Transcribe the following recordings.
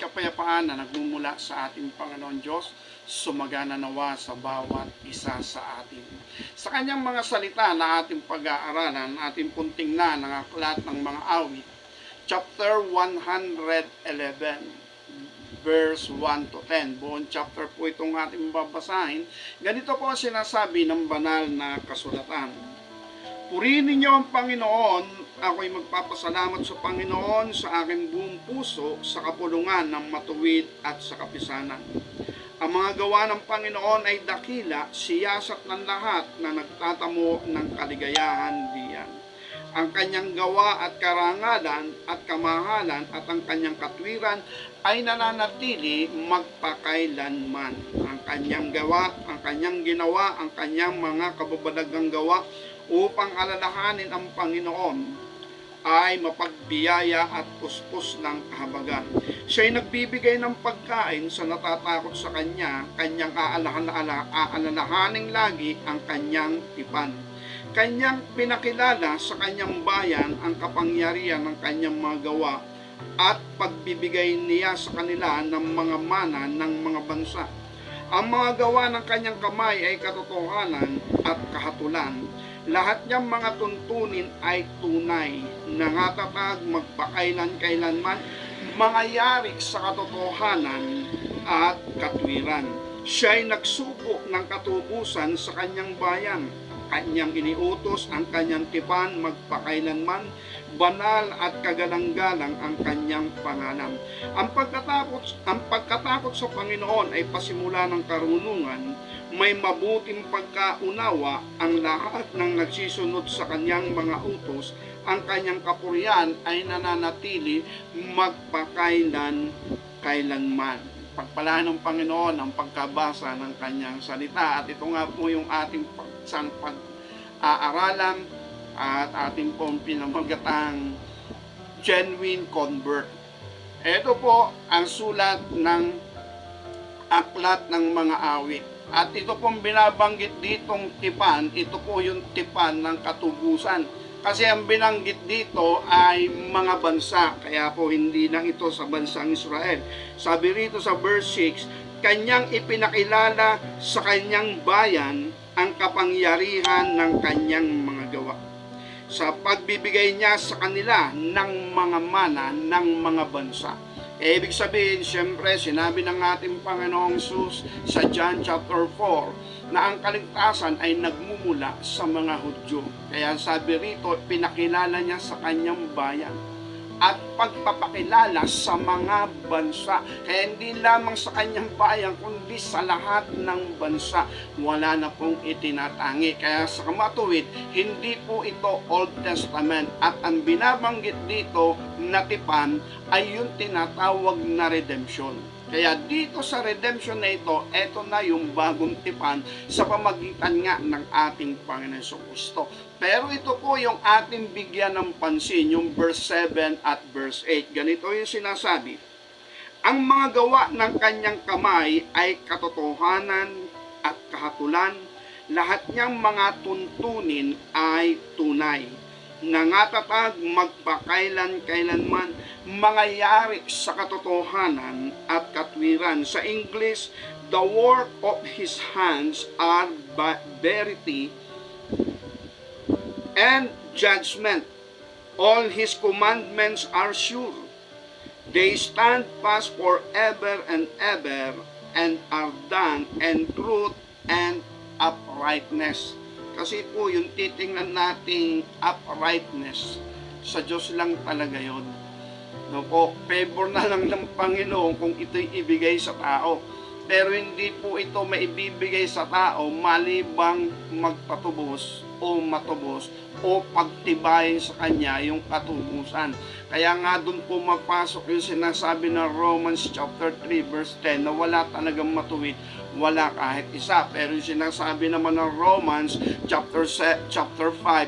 kapayapaan na nagmumula sa ating Panginoon Diyos sumagana nawa sa bawat isa sa atin. Sa kanyang mga salita na ating pag-aaralan, ating punting na ng aklat ng mga awit, chapter 111, verse 1 to 10. Buong chapter po itong ating babasahin. Ganito po ang sinasabi ng banal na kasulatan. Purihin ninyo ang Panginoon, ako'y magpapasalamat sa Panginoon sa aking buong puso sa kapulungan ng matuwid at sa kapisanan. Ang mga gawa ng Panginoon ay dakila, siyasat ng lahat na nagtatamo ng kaligayahan diyan. Ang kanyang gawa at karangalan at kamahalan at ang kanyang katwiran ay nananatili magpakailanman. Ang kanyang gawa, ang kanyang ginawa, ang kanyang mga kababalagang gawa upang alalahanin ang Panginoon ay mapagbiyaya at puspos ng kahabagan. Siya'y nagbibigay ng pagkain sa natatakot sa kanya, kanyang aalalahaning lagi ang kanyang tipan. Kanyang pinakilala sa kanyang bayan ang kapangyarihan ng kanyang mga gawa at pagbibigay niya sa kanila ng mga mana ng mga bansa. Ang mga gawa ng kanyang kamay ay katotohanan at kahatulan. Lahat niyang mga tuntunin ay tunay, nangatatag magpakailan-kailanman, mga yarik sa katotohanan at katwiran. Siya'y nagsuko ng katubusan sa kanyang bayan. Kanyang iniutos ang kanyang tipan magpakailanman, banal at kagalang-galang ang kanyang pangalan. Ang pagkatakot sa Panginoon ay pasimula ng karunungan, may mabuting pagkaunawa ang lahat ng nagsisunod sa kanyang mga utos, ang kanyang kapurihan ay nananatili magpakailan-kailanman. Pagpalaan ng Panginoon ang pagkabasa ng kanyang salita, at ito nga po yung ating pag-aaralan at ating pong pinamagatang genuine convert. Ito po ang sulat ng aklat ng mga awit. At ito pong binabanggit ditong tipan, ito po yung tipan ng katubusan. Kasi ang binanggit dito ay mga bansa, kaya po hindi lang ito sa bansang Israel. Sabi rito sa verse 6, kanyang ipinakilala sa kanyang bayan ang kapangyarihan ng kanyang mga gawa. Sa pagbibigay niya sa kanila ng mga mana ng mga bansa. Ibig sabihin, siyempre, sinabi ng ating Panginoong Jesus sa John chapter 4 na ang kaligtasan ay nagmumula sa mga Hudyo. Kaya sabi rito, pinakilala niya sa kanyang bayan at pagpapakilala sa mga bansa. Kaya hindi lamang sa kanyang bayan, kundi sa lahat ng bansa. Wala na pong itinatangi. Kaya sa kamatuwid, hindi po ito Old Testament. At ang binabanggit dito na tipan ay yung tinatawag na redemption. Kaya dito sa redemption na ito, eto na yung bagong tipan sa pamagitan nga ng ating Panginoon Kristo. Pero ito po yung ating bigyan ng pansin, yung verse 7 at verse 8. Ganito yung sinasabi. Ang mga gawa ng kanyang kamay ay katotohanan at kahatulan. Lahat niyang mga tuntunin ay tunay. Nangatatag magpakailan-kailanman, mga yari sa katotohanan at katwiran. Sa English, the work of his hands are verity and judgment. All his commandments are sure. They stand fast forever and ever and are done in truth and uprightness. Kasi po yung titingnan nating uprightness, sa Diyos lang talaga yun. No po, favor na lang ng Panginoon kung ito'y ibigay sa tao. Pero hindi po ito maibibigay sa tao malibang magpatubos o matubos o pagtibayin sa kanya yung katubusan. Kaya nga doon po mapasok yung sinasabi ng Romans chapter 3 verse 10 na wala talagang matuwid, wala kahit isa. Pero yung sinasabi naman ng Romans chapter 5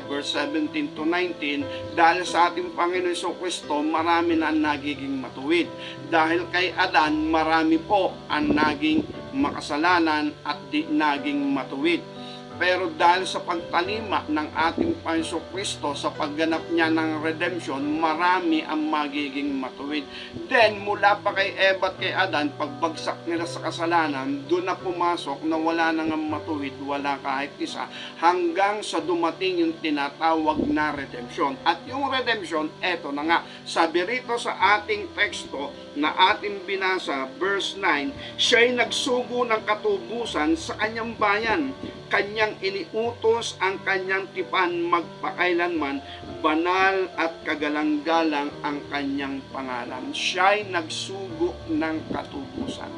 verse 17 to 19, dahil sa ating Panginoon Kristo marami na nagiging matuwid. Dahil kay Adan marami po ang naging makasalanan at di naging matuwid. Pero dahil sa pagtalima ng ating Panginoong Kristo sa pagganap niya ng redemption, marami ang magiging matuwid. Then, mula pa kay Eva at kay Adan, pagbagsak nila sa kasalanan, doon na pumasok na wala nang matuwid, wala kahit isa, hanggang sa dumating yung tinatawag na redemption. At yung redemption, eto na nga, sabi rito sa ating teksto na ating binasa, verse 9, siya'y nagsugo ng katubusan sa kanyang bayan, kanyang iniutos ang kanyang tipan magpakailanman, banal at kagalang-galang ang kanyang pangalan. Siya'y nagsugo ng katubusan.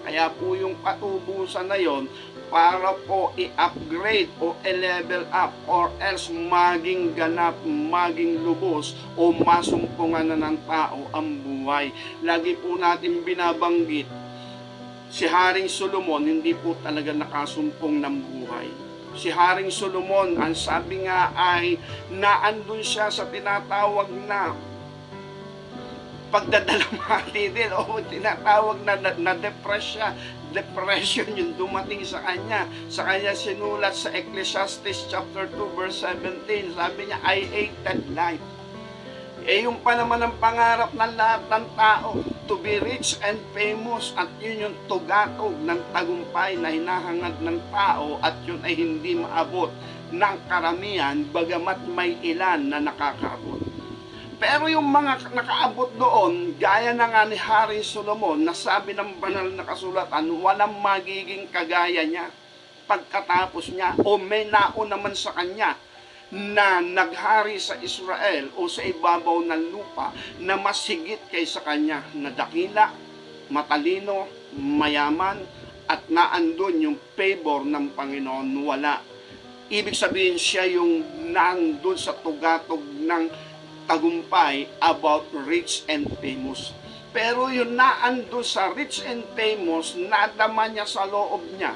Kaya po yung katubusan na yon para po i-upgrade o i-level up or else maging ganap, maging lubos o masumpungan na ng tao ang buhay. Lagi po natin binabanggit, si Haring Solomon hindi po talaga nakasumpong ng buhay. Si Haring Solomon, ang sabi nga ay naandun siya sa tinatawag na pagdadalamhati din o tinatawag na depression. Depression yung dumating sa kanya. Sa kanya sinulat sa Ecclesiastes chapter 2 verse 17. Sabi niya, I hated life. Yung pa naman ang pangarap ng lahat ng tao, to be rich and famous, at yun yung tugatog ng tagumpay na hinahangad ng tao, at yun ay hindi maabot ng karamihan, bagamat may ilan na nakakaabot. Pero yung mga nakaabot doon, gaya na nga ni Haring Solomon, nasabi ng banal na kasulatan, walang magiging kagaya niya pagkatapos niya, o may nauna naman sa kanya na naghari sa Israel o sa ibabaw ng lupa na mas higit kaysa kanya, na dakila, matalino, mayaman, at naandun yung favor ng Panginoon. Wala. Ibig sabihin siya yung naandun sa tugatog ng tagumpay about rich and famous. Pero yung naandun sa rich and famous, nadama niya sa loob niya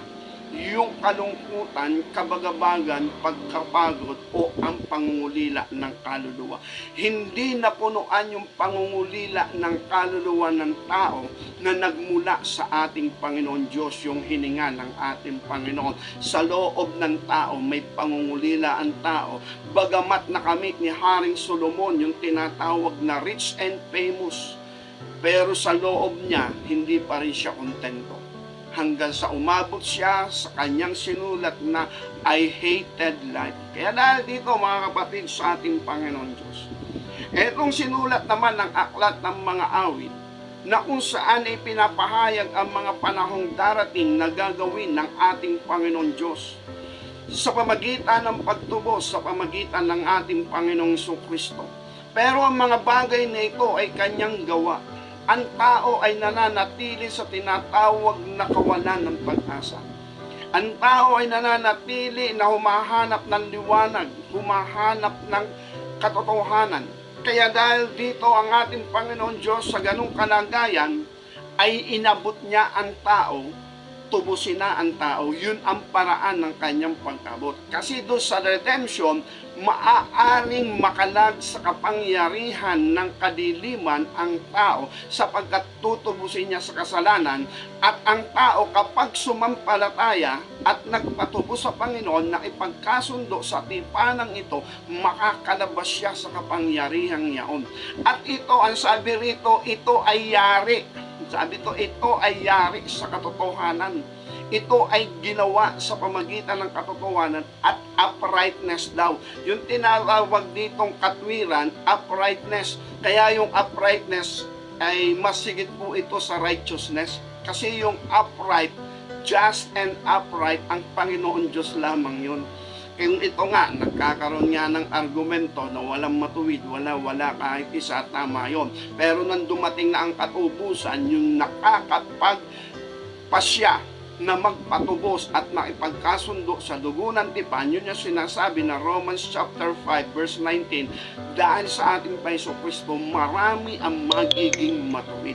yung kalungkutan, kabagabagan, pagkapagod o ang pangungulila ng kaluluwa. Hindi napunuan yung pangungulila ng kaluluwa ng tao na nagmula sa ating Panginoon Diyos, yung hininga ng ating Panginoon. Sa loob ng tao, may pangungulila ang tao. Bagamat nakamit ni Haring Solomon yung tinatawag na rich and famous, pero sa loob niya, hindi pa rin siya kontento. Hanggang sa umabot siya sa kanyang sinulat na I hated life. Kaya dahil dito mga kapatid sa ating Panginoon Diyos, etong sinulat naman ng aklat ng mga awit na kung saan ay pinapahayag ang mga panahong darating na gagawin ng ating Panginoon Diyos sa pamagitan ng pagtubos, sa pamagitan ng ating Panginoong Kristo. Pero ang mga bagay na ito ay kanyang gawa. Ang tao ay nananatili sa tinatawag na kawalan ng pag-asa. Ang tao ay nananatili na humahanap ng liwanag, humahanap ng katotohanan. Kaya dahil dito ang ating Panginoon Diyos sa ganung kalagayan ay inabot niya ang tao, tubusin na ang tao. Yun ang paraan ng kanyang pag-abot. Kasi doon sa redemption, maaaring makalag sa kapangyarihan ng kadiliman ang tao sapagkat tutubusin niya sa kasalanan, at ang tao kapag sumampalataya at nagpatubos sa Panginoon na ipagkasundo sa tipanang ito, makakalabas siya sa kapangyarihang yaon. At ito, ang sabi rito, ito ay yari. Sabi ito ay yari sa katotohanan. Ito ay ginawa sa pamagitan ng katotohanan at uprightness daw. Yung tinatawag ditong katwiran, uprightness. Kaya yung uprightness ay mas higit po ito sa righteousness. Kasi yung upright, just and upright, ang Panginoon Diyos lamang yun. Kung ito nga, nagkakaroon nga ng argumento na walang matuwid, wala kahit isa, tama yun. Pero nang dumating na ang katubusan, yung nakakapagpasya na magpatubos at maipagkasundo sa dugo ng tipan, yun yung sinasabi na Romans chapter 5 verse 19, dahil sa ating Panginoon Kristo, marami ang magiging matuwid.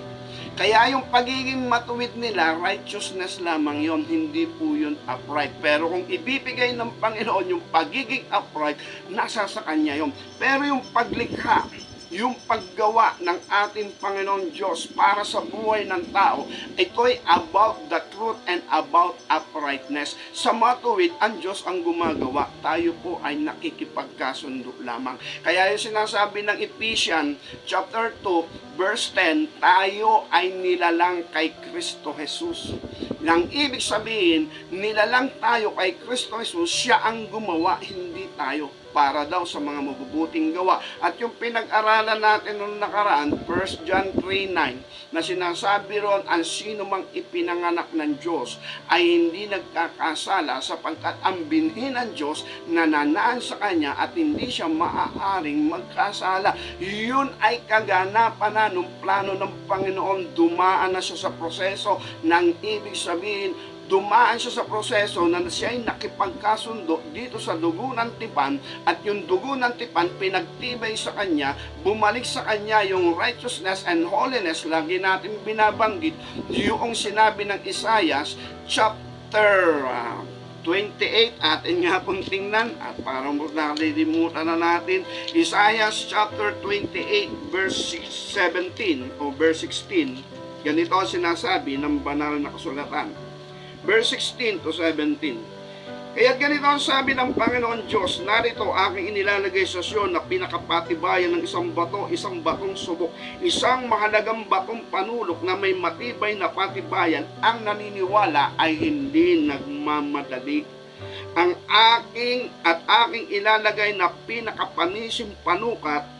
Kaya yung pagiging matuwid nila, righteousness lamang yon, hindi po yun upright. Pero kung ibibigay ng Panginoon yung pagiging upright, nasa sa Kanya yon. Pero yung paglikha, yung paggawa ng ating Panginoon Diyos para sa buhay ng tao, ito'y about the truth and about uprightness. Sa matuwid, ang Diyos ang gumagawa. Tayo po ay nakikipagkasundo lamang. Kaya yung sinasabi ng Ephesians chapter 2, verse 10, tayo ay nilalang kay Kristo Jesus. Nang ibig sabihin, nilalang tayo kay Kristo Jesus, siya ang gumawa, hindi tayo, para daw sa mga mabubuting gawa. At yung pinag-aralan natin noong nakaraan, 1 John 3:9, na sinasabi ron, ang sino mang ipinanganak ng Diyos ay hindi nagkakasala sapagkat ang binhi ng Diyos nananaan sa Kanya at hindi siya maaaring magkasala. Yun ay kaganapan na nung plano ng Panginoon. Dumaan na siya sa proseso ng ibig sabihin, dumaan siya sa proseso na siya ay nakipagkasundo dito sa dugo ng tipan, at yung dugo ng tipan pinagtibay sa kanya, bumalik sa kanya yung righteousness and holiness. Lagi natin binabanggit yung sinabi ng Isaiah chapter 28, atin nga pong tingnan at parang nalilimutan na natin. Isaiah chapter 28 verse 17 o verse 16. Ganito ang sinasabi ng banal na kasulatan. Verse 16 to 17. Kaya ganito ang sabi ng Panginoon Diyos, narito aking inilalagay sa Sion na pinakapatibayan ng isang batong subok, isang mahalagang batong panulok na may matibay na patibayan. Ang naniniwala ay hindi nagmamadali. Ang aking ilalagay na pinakapanisim panukat,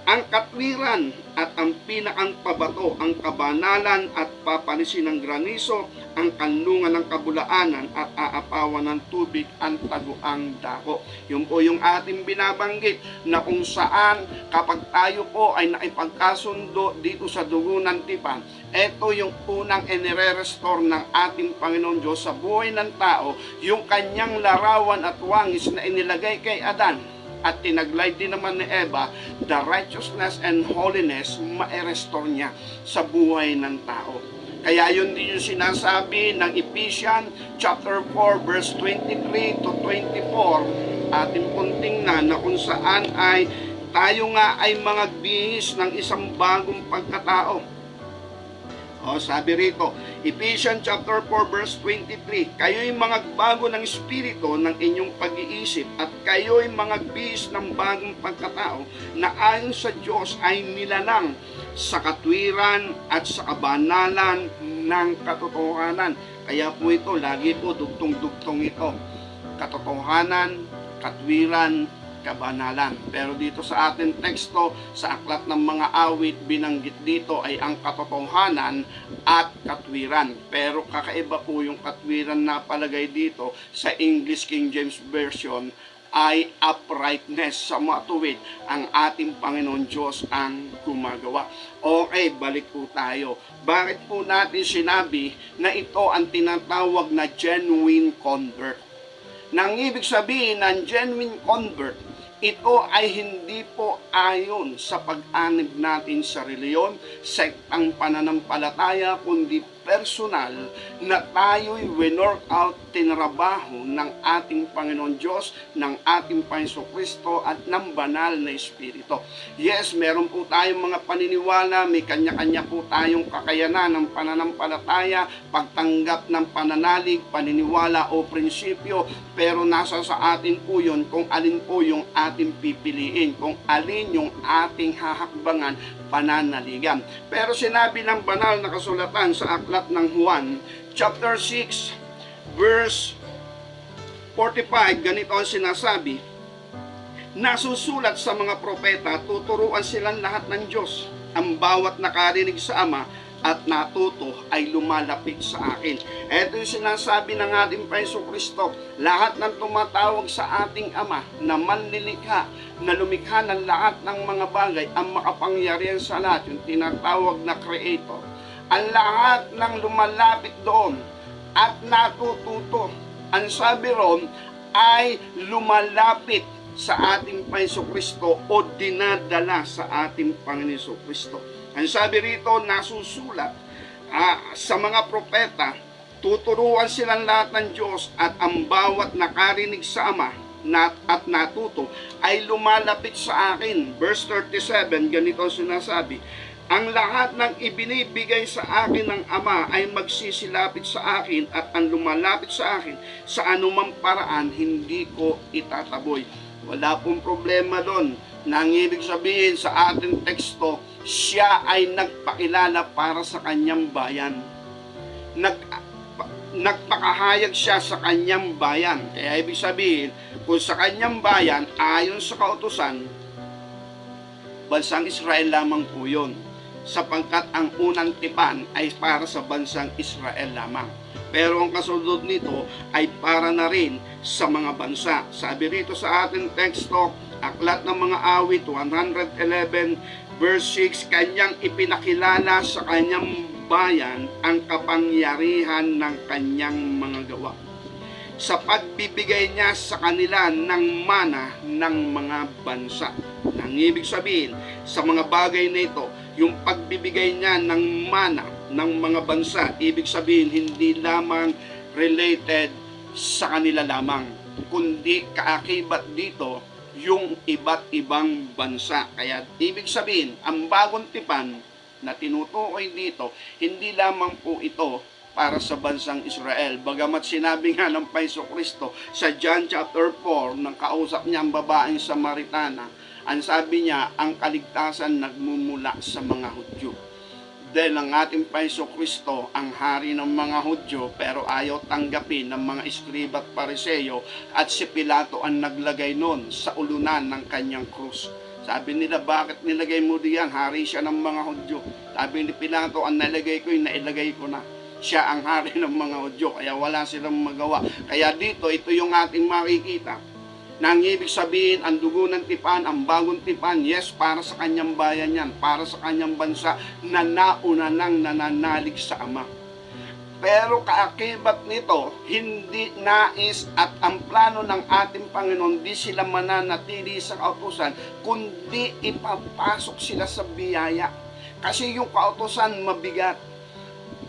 ang katwiran at ang pinakang pabato, ang kabanalan at papanisin ng graniso, ang kanlungan ng kabulaanan at aapawan ng tubig ang taguang dako. Yun po yung ating binabanggit na kung saan kapag tayo po ay naipagkasundo dito sa dugo ng tipan, ito yung unang inire-restore ng ating Panginoon Diyos sa buhay ng tao, yung kanyang larawan at wangis na inilagay kay Adan at tinaglay din naman ni Eva, the righteousness and holiness, ma-restore niya sa buhay ng tao. Kaya yun din yung sinasabi ng Ephesians chapter 4 verse 23 to 24, ating pong tingnan na kung saan ay tayo nga ay mga bihis ng isang bagong pagkatao. Sabi rito, Ephesians chapter 4 verse 23, kayo'y mga bago ng espiritu ng inyong pag-iisip at kayo'y mga bihis ng bagong pagkatao na ayon sa Diyos ay nilalang sa katwiran at sa kabanalan ng katotohanan. Kaya po ito, lagi po dugtong-dugtong ito. Katotohanan, katwiran, kabanalan. Pero dito sa ating teksto, sa aklat ng mga awit, binanggit dito ay ang katotohanan at katwiran. Pero kakaiba po yung katwiran na palagay dito sa English King James Version ay uprightness, sa matuwid ang ating Panginoon Diyos ang gumagawa. Okay, balik po tayo. Bakit po natin sinabi na ito ang tinatawag na genuine convert? Nang ibig sabihin ng genuine convert, ito ay hindi po ayon sa pag-anib natin sa reliyon, sektang pananampalataya, kundi personal na tayo'y winork out, tinrabaho ng ating Panginoon Diyos, ng ating Panginoon Kristo at ng banal na Espiritu. Yes, meron po tayong mga paniniwala, may kanya-kanya po tayong kakayanan ng pananampalataya, pagtanggap ng pananalig, paniniwala o prinsipyo, pero nasa sa atin po yun kung alin po yung ating pipiliin, kung alin yung ating hahakbangan, pananaligan. Pero sinabi ng banal na kasulatan sa aklat ng Juan, chapter 6, verse 45, ganito ang sinasabi, nasusulat sa mga propeta, tuturuan silang lahat ng Diyos. Ang bawat nakarinig sa Ama at natuto ay lumalapit sa akin. Ito yung sinasabi ng ating Panginoon Kristo, lahat ng tumatawag sa ating Ama na manlilikha, na lumikha ng lahat ng mga bagay, ang makapangyarihan sa lahat, yung tinatawag na Creator. Ang lahat ng lumalapit doon at natututo, ang sabi ron ay lumalapit sa ating Panginoon Kristo o dinadala sa ating Panginoon Kristo. Ang sabi rito, nasusulat sa mga propeta, tuturuan silang lahat ng Diyos at ang bawat nakarinig sa Ama at natuto ay lumalapit sa akin. Verse 37, ganito ang sinasabi, ang lahat ng ibinibigay sa akin ng Ama ay magsisilapit sa akin, at ang lumalapit sa akin sa anumang paraan hindi ko itataboy. Wala pong problema doon. Nang ibig sabihin sa ating teksto, siya ay nagpakilala para sa kanyang bayan. Nagpakahayag siya sa kanyang bayan. Kaya ibig sabihin, kung sa kanyang bayan, ayon sa kautusan, bansang Israel lamang po yun, sapagkat ang unang tipan ay para sa bansang Israel lamang. Pero ang kasunod nito ay para na rin sa mga bansa. Sabi rito sa ating teksto, Aklat ng Mga Awit 111 verse 6, kanyang ipinakilala sa kanyang bayan ang kapangyarihan ng kanyang mga gawa, sa pagbibigay niya sa kanila ng mana ng mga bansa. Ang ibig sabihin, sa mga bagay na ito, yung pagbibigay niya ng mana ng mga bansa, ibig sabihin, hindi lamang related sa kanila lamang, kundi kaakibat dito yung iba't ibang bansa. Kaya ibig sabihin, ang bagong tipan na tinutukoy dito, hindi lamang po ito para sa bansang Israel. Bagamat sinabi nga ng Paiso Kristo sa John chapter 4, nang kausap niya ang babaeng Samaritana, ang sabi niya, ang kaligtasan nagmumula sa mga Hudyo. Dahil ang ating Paiso Kristo ang hari ng mga Hudyo, pero ayaw tanggapin ng mga Iskriba at Pariseyo, at si Pilato ang naglagay nun sa ulunan ng kanyang krus. Sabi nila, bakit nilagay mo diyan? Hari siya ng mga Hudyo. Sabi ni Pilato, ang nalagay ko, nailagay ko na. Siya ang hari ng mga Hudyo, kaya wala silang magawa. Kaya dito, ito yung ating makikita. Nang ibig sabihin, ang dugo ng tipan, ang bagong tipan, yes, para sa kanyang bayan yan, para sa kanyang bansa, na nauna nang nananalig sa Ama. Pero kaakibat nito, hindi nais at ang plano ng ating Panginoon, di sila mananatili sa kautusan, kundi ipapasok sila sa biyaya. Kasi yung kautusan mabigat,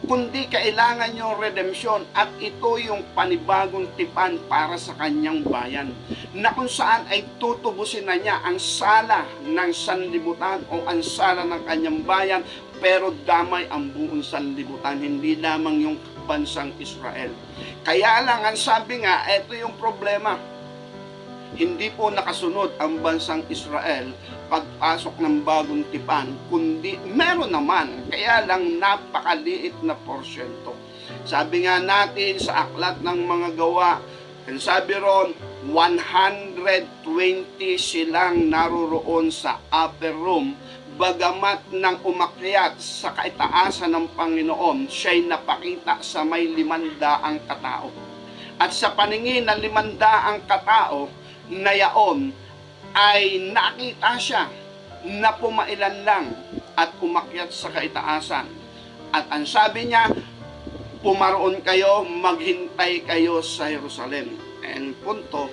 kundi kailangan yung redemption, at ito yung panibagong tipan para sa kanyang bayan, na kung saan ay tutubusin na niya ang sala ng sanlibutan o ang sala ng kanyang bayan, pero damay ang buong sanlibutan, hindi lamang yung bansang Israel. Kaya lang, ang sabi nga, ito yung problema. Hindi po nakasunod ang bansang Israel pagpasok ng bagong tipan, kundi meron naman, kaya lang napakaliit na porsyento. Sabi nga natin sa Aklat ng Mga Gawa, sabi ron, 120 silang naroroon sa upper room, bagamat nang umakyat sa kaitaasan ng Panginoon, siya'y napakita sa may 500 katao. At sa paningin ng 500 katao, na yaon ay nakita siya na pumailan lang at umakyat sa kaitaasan. At ang sabi niya, pumaroon kayo, maghintay kayo sa Jerusalem. And punto,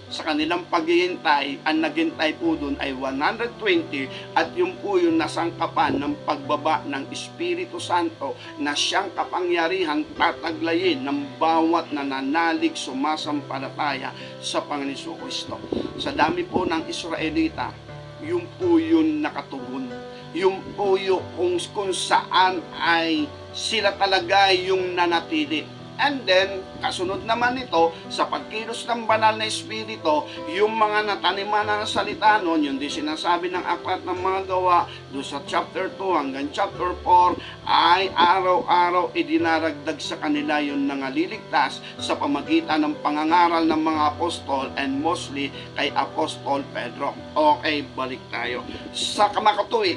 sa kanilang paghihintay, ang naghintay po dun ay 120, at yung po yung nasangkapan ng pagbaba ng Espiritu Santo na siyang kapangyarihang tataglayin ng bawat nananalig sumasampalataya sa Panginoon Kristo. Sa dami po ng Israelita, yung po yung nakatugon. Yung po yung kung saan ay sila talaga yung nanatili. And then, kasunod naman nito, sa pagkilos ng banal na Espiritu, yung mga nataniman na salita nun, yung di sinasabi ng Aklat ng Mga Gawa, doon sa chapter 2 hanggang chapter 4, ay araw-araw idinaragdag sa kanila yung nangaliligtas sa pamagitan ng pangangaral ng mga apostol, and mostly kay Apostol Pedro. Okay, balik tayo. Sa kamakatuwid,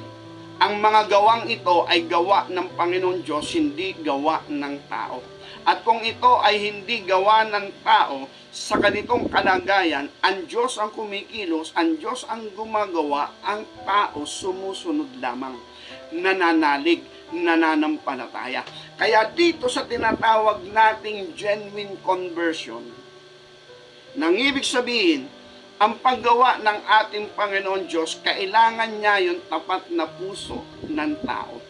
ang mga gawang ito ay gawa ng Panginoon Diyos, hindi gawa ng tao. At kung ito ay hindi gawa ng tao, sa ganitong kalagayan, ang Diyos ang kumikilos, ang Diyos ang gumagawa, ang tao sumusunod lamang, nananalig, nananampalataya. Kaya dito sa tinatawag nating genuine conversion, nang ibig sabihin, ang paggawa ng ating Panginoon Diyos, kailangan niya yung tapat na puso ng tao.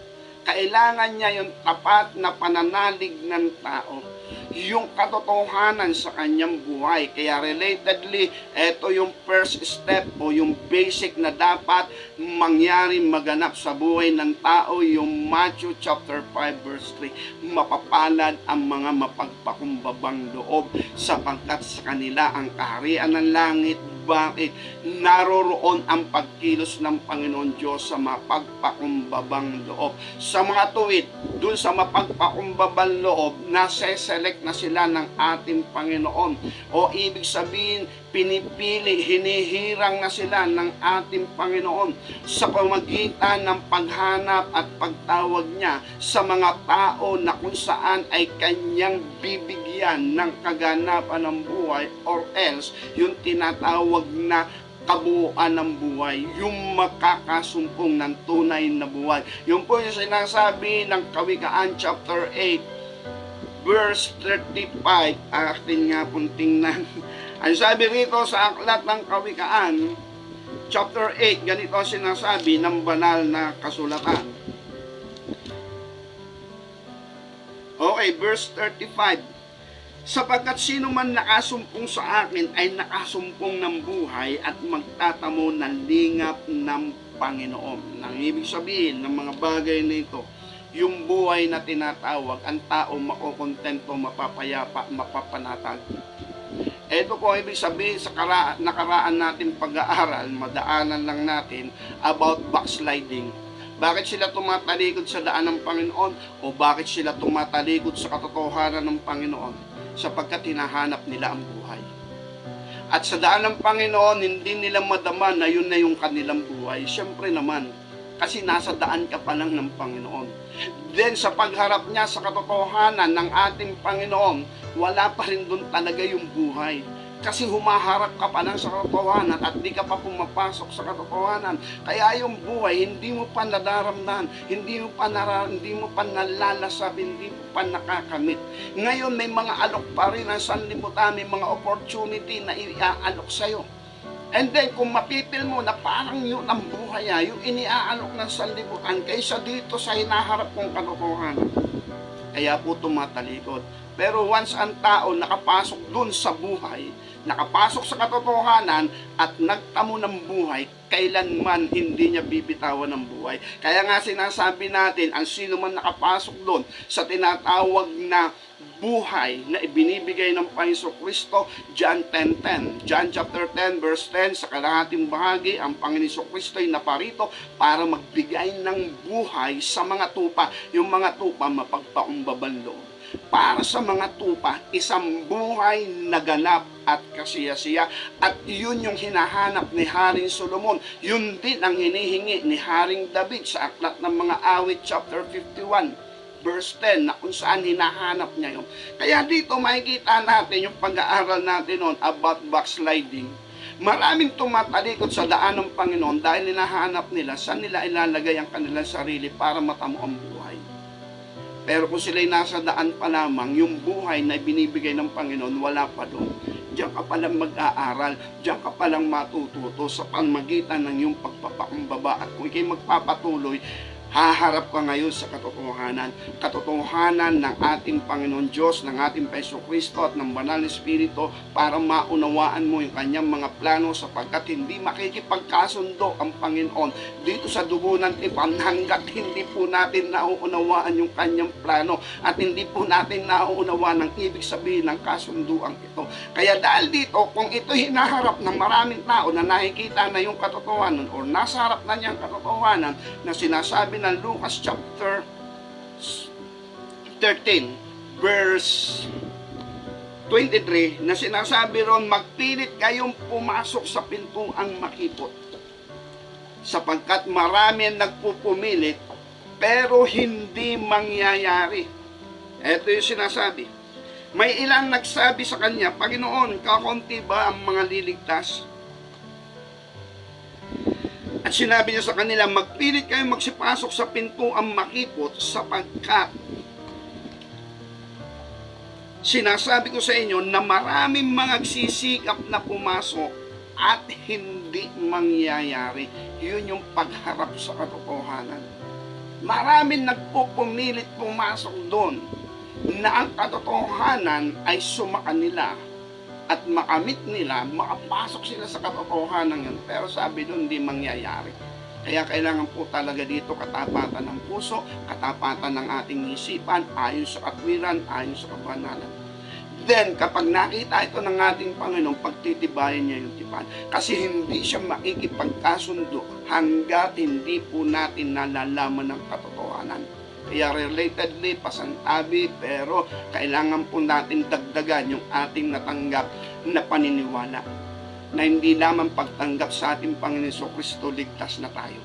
Kailangan niya yung tapat na pananalig ng tao, yung katotohanan sa kanyang buhay. Kaya relatedly, ito yung first step o yung basic na dapat mangyari, maganap sa buhay ng tao, yung Matthew chapter 5 verse 3. Mapapalad ang mga mapagpakumbabang loob, sapagkat sa kanila ang kaharian ng langit. Bakit? Naroroon ang pagkilos ng Panginoon Diyos sa mapagpakumbabang loob. Sa mga tuwid, dun sa mapagpakumbabang loob, nase-select na sila ng ating Panginoon. O ibig sabihin, pinipili, hinihirang na sila ng ating Panginoon sa pamagitan ng paghanap at pagtawag niya sa mga tao na kung saan ay kanyang bibigyan ng kaganapan ng buhay, or else yung tinatawag na kabuuan ng buhay, yung makakasumpong ng tunay na buhay. Yung po yung sinasabi ng Kawikaan chapter 8 verse 35. Atin nga pong tingnan. Ang sabi rito sa aklat ng Kawikaan chapter 8, ganito ang sinasabi ng banal na kasulatan. Okay, verse 35. Sapagkat sino man nakasumpong sa akin ay nakasumpong ng buhay at magtatamo ng lingap ng Panginoon. Nang ibig sabihin ng mga bagay na ito, yung buhay na tinatawag, ang tao makokontento, mapapayapa, mapapanatag. Ito po ibig sabihin sa nakaraan natin pag-aaral, madaanan lang natin about backsliding. Bakit sila tumatalikod sa daan ng Panginoon o bakit sila tumatalikod sa katotohanan ng Panginoon? Sapagkat hinahanap nila ang buhay. At sa daan ng Panginoon, hindi nila madama na yun na yung kanilang buhay. Siyempre naman, kasi nasa daan ka pa lang ng Panginoon. Then sa pagharap niya sa katotohanan ng ating Panginoon, wala pa rin doon talaga yung buhay. Kasi humaharap ka pa lang sa katotohanan at di ka pa pumapasok sa katotohanan. Kaya yung buhay, hindi mo pa nadaramdan, hindi mo pa nalalasab, hindi mo pa nakakamit. Ngayon may mga alok pa rin ang sanlibutan, may mga opportunity na iaalok sa'yo. And then, kung mapipil mo na parang yun ang buhay, yung iniaalok ng sanlibutan kaysa dito sa hinaharap kong katotohanan. Kaya po tumatalikod. Pero once ang tao nakapasok dun sa buhay, nakapasok sa katotohanan at nagtamo ng buhay, kailanman hindi niya bibitawan ng buhay. Kaya nga sinasabi natin, ang sino man nakapasok doon sa tinatawag na buhay na ibinibigay ng Panginoon Kristo, John 10:10. John chapter 10 verse 10, sa kalahating bahagi, ang Panginoon Kristo ay naparito para magbigay ng buhay sa mga tupa. Yung mga tupa, mapagpakumbabang loob. Para sa mga tupa, isang buhay na ganap at kasiyasiya. At yun yung hinahanap ni Haring Solomon. Yun din ang hinihingi ni Haring David sa aklat ng mga awit chapter 51 verse 10, na kung saan hinahanap niya yun. Kaya dito makikita natin yung pag-aaral natin noon about backsliding. Maraming tumatalikod sa daan ng Panginoon dahil hinahanap nila saan nila ilalagay ang kanilang sarili para matamo ang buhay. Pero kung sila'y nasa daan pa lamang, yung buhay na binibigay ng Panginoon, wala pa doon. Diyan ka palang mag-aaral, diyan ka palang matututo sa pamagitan ng iyong pagpapakumbaba. At kung ikay magpapatuloy, haharap ka ngayon sa katotohanan. Katotohanan ng ating Panginoon Diyos, ng ating Panginoon Kristo at ng Banal na Espiritu para maunawaan mo yung kanyang mga plano, sapagkat hindi makikipagkasundo ang Panginoon dito sa dugo ng tipan hanggat hindi po natin nauunawaan yung kanyang plano at hindi po natin nauunawaan ang ibig sabihin ng kasunduan ito. Kaya dahil dito, kung ito hinaharap ng maraming tao na nakikita na yung katotohanan o nasa harap na niyang katotohanan na sinasabi ng Lucas chapter 13 verse 23 na sinasabi ron, magpilit kayong pumasok sa pintuang makipot, sapagkat marami ang nagpupumilit pero hindi mangyayari. Ito yung sinasabi. May ilang nagsabi sa kanya, Panginoon, kakaunti ba ang mga liligtas? At sinabi niya sa kanila, magpilit kayo magsipasok sa pintuang makipot, sapagkat sinasabi ko sa inyo na maraming mga nagsisikap na pumasok at hindi mangyayari. Yun yung pagharap sa katotohanan. Maraming nagpupumilit pumasok doon na ang katotohanan ay sumakanila at makamit nila, makapasok sila sa katotohanan yun. Pero sabi doon, hindi mangyayari. Kaya kailangan po talaga dito katapatan ng puso, katapatan ng ating isipan, ayon sa katwiran, ayon sa kabanalan. Then, kapag nakita ito ng ating Panginoon, pagtitibayan niya yung tipan. Kasi hindi siya makikipagkasundo hanggat hindi po natin nalalaman ng katotohanan. Kaya relatedly, pasantabi, pero kailangan po natin dagdagan yung ating natanggap na paniniwala. Na hindi lamang pagtanggap sa ating Panginoon Jesucristo, ligtas na tayo.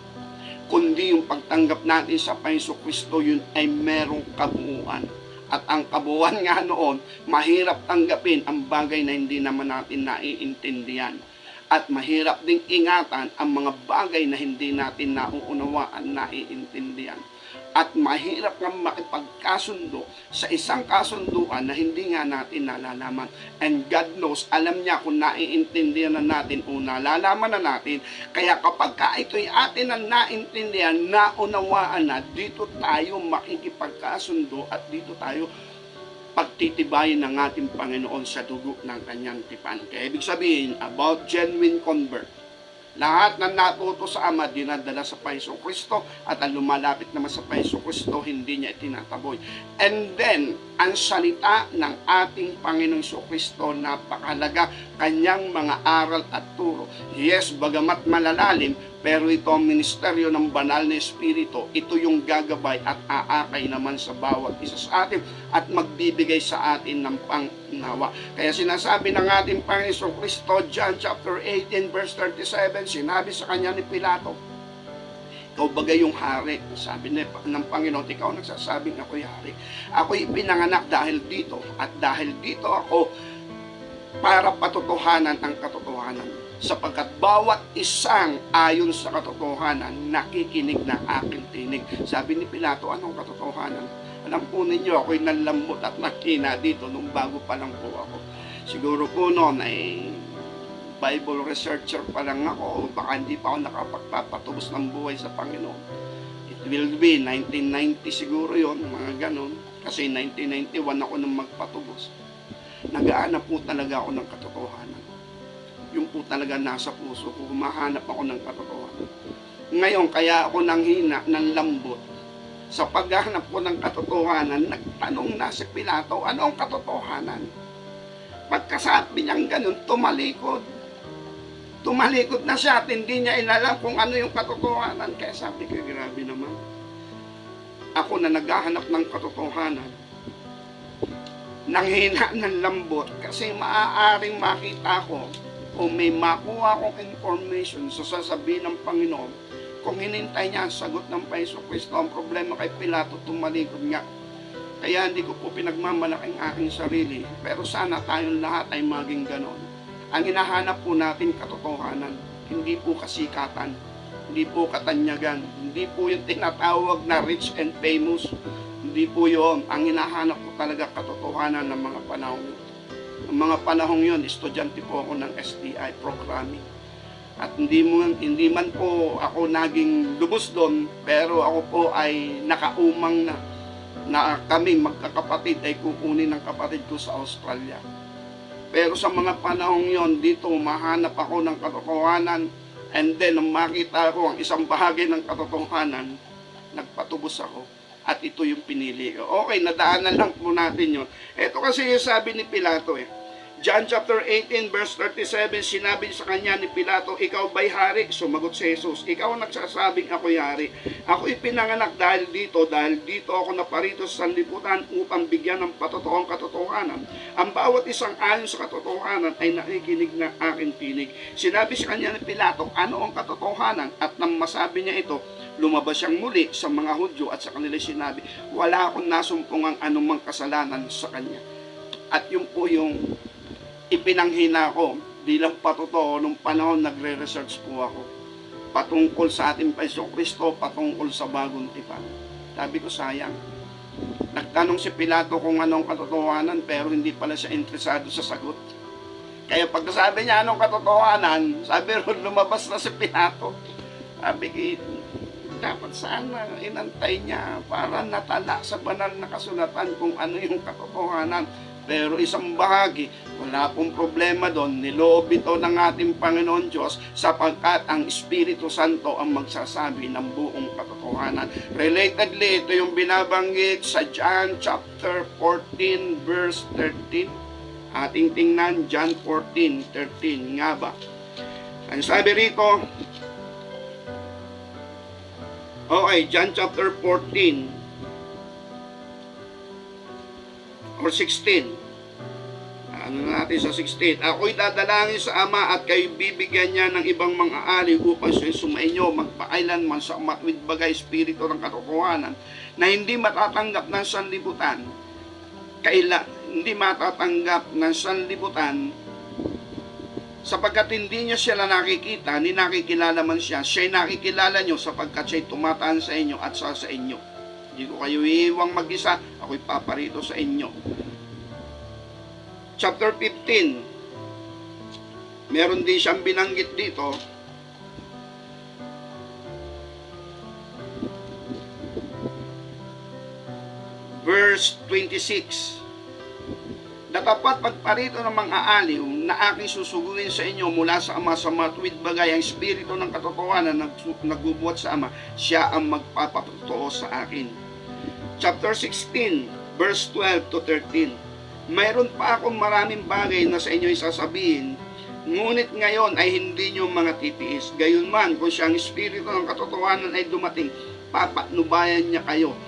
Kundi yung pagtanggap natin sa Panginoon Jesucristo, yun ay merong kabuuan. At ang kabuuan nga noon, mahirap tanggapin ang bagay na hindi naman natin naiintindihan. At mahirap ding ingatan ang mga bagay na hindi natin nauunawaan, naiintindihan. At mahirap kang makipagkasundo sa isang kasunduan na hindi nga natin nalalaman. And God knows, alam niya kung naiintindihan na natin o nalalaman na natin. Kaya kapag ito'y atin na naintindihan, naunawaan na, dito tayo makikipagkasundo at dito tayo pagtitibayin ng ating Panginoon sa dugo ng kanyang tipan. Kaya ibig sabihin, about genuine convert. Lahat ng natuto sa Ama, dinadala sa Panginoong Kristo, at ang lumalapit naman sa Panginoong Kristo, hindi niya itinataboy. And then, ang salita ng ating Panginoong Kristo, napakalaga, kanyang mga aral at turo. Yes, bagamat malalalim, pero ito ang ministeryo ng banal na Espiritu. Ito yung gagabay at aakay naman sa bawat isa sa atin at magbibigay sa atin ng pangunawa. Kaya sinasabi ng ating Panginoong Kristo, John chapter 18 verse 37, sinabi sa kanya ni Pilato, ikaw bagay yung hari. Sabi ng Panginoon, ikaw nagsasabing ako'y hari. Ako'y pinanganak dahil dito, at dahil dito ako para patutuhanan ang katotohanan. Sapagkat bawat isang ayon sa katotohanan, nakikinig na aking tinig. Sabi ni Pilato, anong katotohanan? Alam po ninyo, ako'y nalambot at nakina dito nung bago pa lang po ako. Siguro po noon ay Bible researcher pa lang ako, baka hindi pa ako nakapagpapatubos ng buhay sa Panginoon. It will be 1990 siguro yon, mga ganon. Kasi 1991 ako nang magpatubos. Nag-aanap po talaga ako ng katotohanan. Yung po talaga nasa puso ko, humahanap ako ng katotohanan. Ngayon, kaya ako nanghina ng lambot. Sa paghahanap ko ng katotohanan, nagtanong na si Pilato, ano ang katotohanan? Pagkasabi niyang ganun, tumalikod. Tumalikod na siya at hindi niya inalam kung ano yung katotohanan. Kaya sabi ko, grabe naman. Ako na naghahanap ng katotohanan, nanghina ng lambot, kasi maaaring makita ko o may makuha akong information sa sasabihin ng Panginoon. Kung hinintay niya ang sagot ng Panginoon Kristo, ang problema kay Pilato, tumalikod nga. Kaya hindi ko po pinagmamalaking aking sarili, pero sana tayong lahat ay maging ganon. Ang hinahanap po natin katotohanan, hindi po kasikatan, hindi po katanyagan, hindi po yung tinatawag na rich and famous, hindi po yun. Ang hinahanap ko talaga katotohanan ng mga panahon. Ang mga panahong yun, estudyante po ako ng STI programming. At hindi man po ako naging lubos doon, pero ako po ay nakaumang na kami magkakapatid ay kukunin ng kapatid ko sa Australia. Pero sa mga panahong yon, dito mahanap ako ng katotohanan, and then nang makita ko ang isang bahagi ng katotohanan, nagpatubos ako. At ito yung pinili ko. Okay, nadaanan lang po natin yun. Ito kasi yung sabi ni Pilato John chapter 18 verse 37, sinabi sa kanya ni Pilato, ikaw ba'y hari? Sumagot si Jesus, ikaw ang nagsasabing ako'y hari. Ako'y pinanganak dahil dito ako naparito sa sanlibutan upang bigyan ng patotoong katotohanan. Ang bawat isang ayon sa katotohanan ay nakikinig ng aking tinig. Sinabi sa kanya ni Pilato, ano ang katotohanan? At nang masabi niya ito, lumabas siyang muli sa mga Hudyo at sa kanila sinabi, wala akong nasumpungang anumang kasalanan sa kanya. At yun po yung ipinanghina ko bilang patotoo nung panahon nagre-research po ako patungkol sa ating Panginoong Kristo, patungkol sa bagong tipan. Sabi ko, sayang. Nagtanong si Pilato kung anong katotohanan, pero hindi pala siya interesado sa sagot. Kaya pagkasabi niya anong katotohanan, sabi ron, lumabas na si Pilato. Sabi ko, dapat sana inantay niya para natala sa banal na kasulatan kung ano yung katotohanan. Pero isang bahagi, wala pong problema doon, niloob ito ng ating Panginoon Diyos sapagkat ang Espiritu Santo ang magsasabi ng buong katotohanan. Relatedly, ito yung binabanggit sa John chapter 14 verse 13. Ating tingnan, John 14:13 nga ba? Ang sabi rito, okay, John chapter 14 or 16. Ano natin sa 16? Ako'y dadalangin sa Ama at kayo bibigyan niya ng ibang mga ali upang sumainyo magpakailanman sa matwid bagay espiritu ng katotohanan na hindi matatanggap ng sanlibutan. Hindi matatanggap ng sanlibutan sapagkat hindi niya sila nakikita, ni nakikilala man siya. Siya'y nakikilala nyo sapagkat siya'y tumataan sa inyo at sa inyo. Hindi ko kayo iiwang mag-isa, ako'y paparito sa inyo. Chapter 15, meron din siyang binanggit dito. Verse 26. Datapat pagparito ng mga aaliw na aking susugurin sa inyo mula sa Ama sa matuwid bagay ang Espiritu ng katotohanan na nagbubuhat sa Ama, siya ang magpapatotoo sa akin. Chapter 16, verse 12 to 13. Mayroon pa akong maraming bagay na sa inyo isasabihin, ngunit ngayon ay hindi nyo mga titiis. Gayunman, kung siyang Espiritu ng katotohanan ay dumating, papatnubayan niya kayo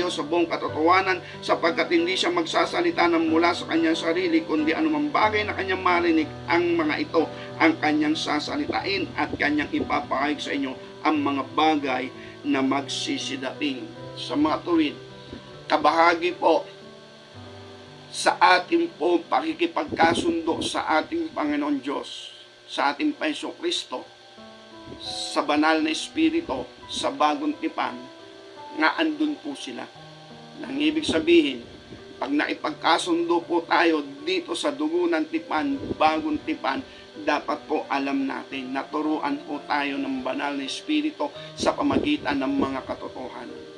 sa buong katotohanan sapagkat hindi siya magsasalita ng mula sa kanyang sarili kundi anumang bagay na kanyang marinig, ang mga ito ang kanyang sasalitain at kanyang ipapahayag sa inyo ang mga bagay na magsisidating. Sa mga tuwid, kabahagi po sa ating po pakikipagkasundo sa ating Panginoon Diyos, sa ating Panginoon Kristo, sa banal na Espiritu, sa bagong tipan, nga andun po sila. Nang ibig sabihin, pag naipagkasundo po tayo dito sa dugo ng tipan, bagong tipan, dapat po alam natin, naturuan po tayo ng banal na Espiritu sa pamagitan ng mga katotohanan.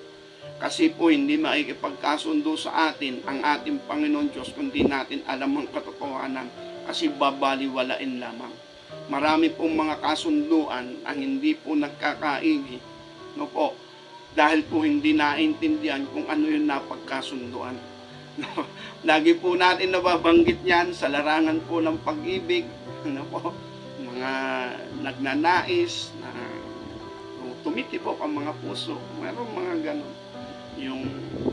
Kasi po hindi maikipagkasundo sa atin ang ating Panginoon Diyos kung di natin alam ang katotohanan, kasi babaliwalain lamang. Marami pong mga kasunduan ang hindi po nagkakaigi, no po, dahil po hindi naintindihan kung ano yung napagkasunduan. Lagi po natin nababanggit yan sa larangan po ng pag-ibig, ano po, mga nagnanais na tumitibok ang mga puso, mayroong mga ganun. Yung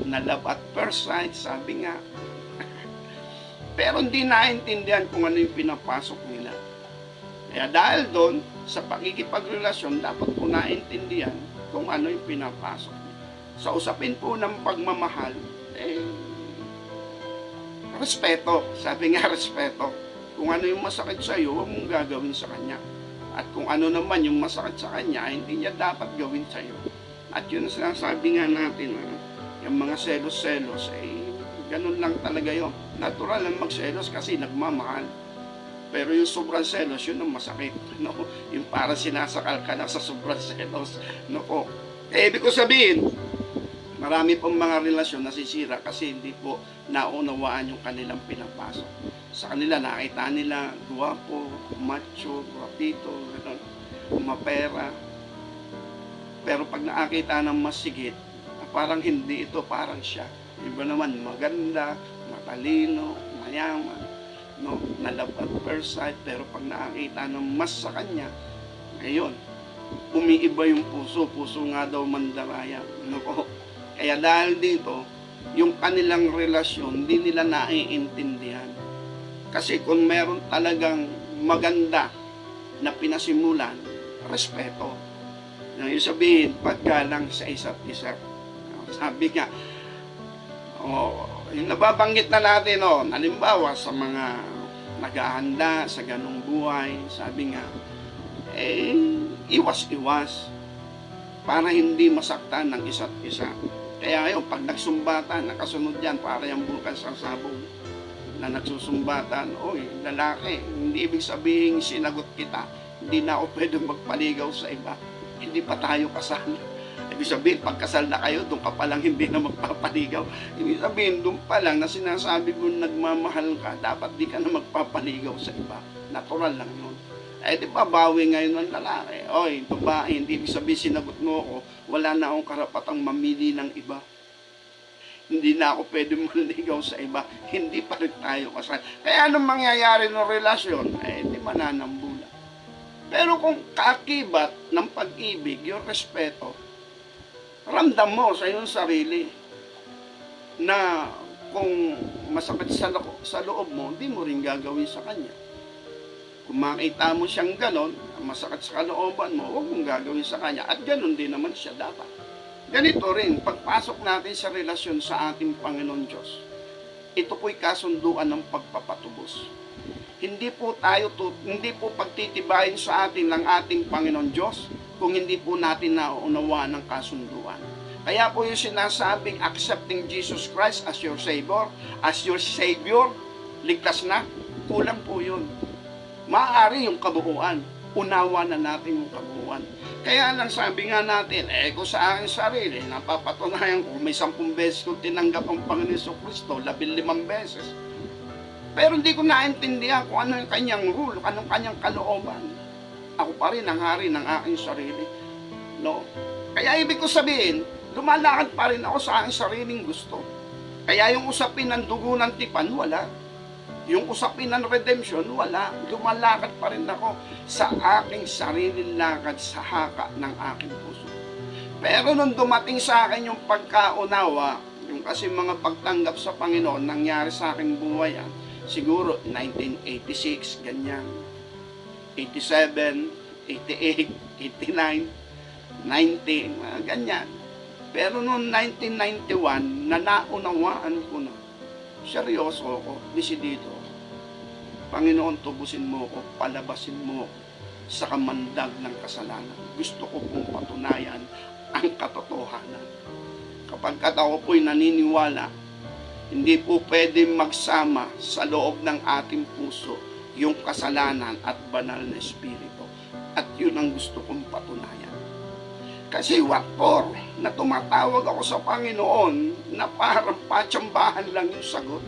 na-love at first sight, sabi nga. Pero hindi naintindihan kung ano yung pinapasok nila. Kaya dahil doon, sa pakikipagrelasyon, dapat po naintindihan kung ano yung pinapasok. Sa usapin po ng pagmamahal, respeto. Sabi nga, respeto. Kung ano yung masakit sa iyo, huwag mong gagawin sa kanya. At kung ano naman yung masakit sa kanya, hindi niya dapat gawin sa iyo. At yun ang sinasabi nga natin, yung mga selos-selos, ganun lang talaga yun. Natural lang magselos kasi nagmamahal. Pero yung sobrang selos, yun ang masakit. No? Yung para sinasakal ka na sa sobrang selos. No po. Ibig ko sabihin, marami pong mga relasyon nasisira kasi hindi po naunawaan yung kanilang pinapasok. Sa kanila, nakita nila, guwapo, macho, guwapito, mapera. Pero pag nakakita ng mas sigit, parang hindi ito, parang siya. Iba naman, maganda, matalino, mayaman, no, na-love at first sight. Pero pag nakakita ng mas sa kanya, ngayon, umiiba yung puso. Puso nga daw mandaraya. No po. Kaya dahil dito, yung kanilang relasyon, hindi nila naiintindihan. Kasi kung meron talagang maganda na pinasimulan, respeto. Nang sabihin, paggalang sa isa't isa. Sabi nga, yung nababanggit na natin, halimbawa sa mga naghahanda sa ganong buhay, sabi nga, iwas-iwas para hindi masaktan ng isa't isa. Kaya ngayon, pag nagsumbatan, nakasunod yan, para yung bukas ang sabog na nagsusumbatan, lalaki, hindi ibig sabihin sinagot kita, hindi na ako pwede magpaligaw sa iba. Hindi pa tayo kasal. Ibig sabihin, pagkasal na kayo, doon ka pa lang hindi na magpapaligaw. Ibig sabihin, doon pa lang na sinasabi mo nagmamahal ka, dapat di ka na magpapaligaw sa iba. Natural lang yun. Di ba, bawi ngayon ng lalaki. Oy, babae, hindi ibig sabihin sinagot mo ako, wala na akong karapatang mamili ng iba. Hindi na ako pwede maligaw sa iba. Hindi pa rin tayo kasal. Kaya anong mangyayari ng relasyon? Hindi mananambula. Pero kung kaakibat ng pag-ibig, yung respeto, ramdam mo sa iyong sarili na kung masakit sa loob mo, hindi mo rin gagawin sa kanya. Kung makita mo siyang ganon, masakit sa kalooban mo, huwag mong gagawin sa kanya. At ganon din naman siya dapat. Ganito rin, pagpasok natin sa relasyon sa ating Panginoon Diyos, ito po'y kasunduan ng pagpapatubos. Hindi po pagtitibayin sa atin ng ating Panginoon Diyos kung hindi po natin nauunawaan ng kasunduan. Kaya po yung sinasabing accepting Jesus Christ as your Savior, ligtas na, kulang po yun. Maaari yung kabuuan, unawa na natin yung kabuuan. Kaya lang sabi nga natin, kung sa aking sarili, napapatunayan ko, may 10 beses kong tinanggap ang Panginoon Kristo, 15 beses. Pero hindi ko naintindihan kung ano yung kanyang rule, anong kanyang kalooban. Ako pa rin ang hari ng aking sarili. No? Kaya ibig ko sabihin, lumalakad pa rin ako sa aking sariling gusto. Kaya yung usapin ng dugo ng tipan, wala. Yung usapin ng redemption, wala. Lumalakad pa rin ako sa aking sariling lakad sa haka ng aking puso. Pero nung dumating sa akin yung pagkaunawa, yung kasi mga pagtanggap sa Panginoon, nangyari sa aking buhay yan, siguro 1986, ganyan. 87, 88, 89, 90, ganyan. Pero noong 1991, naunawaan ko na. Seryoso ako, desidido. Panginoon, tubusin mo ko, palabasin mo sa kamandag ng kasalanan. Gusto ko pong patunayan ang katotohanan. Kapag ako po'y naniniwala, hindi po pwede magsama sa loob ng ating puso yung kasalanan at banal na espiritu. At yun ang gusto kong patunayan. Kasi what for? Na tumatawag ako sa Panginoon na parang patsambahan lang yung sagot.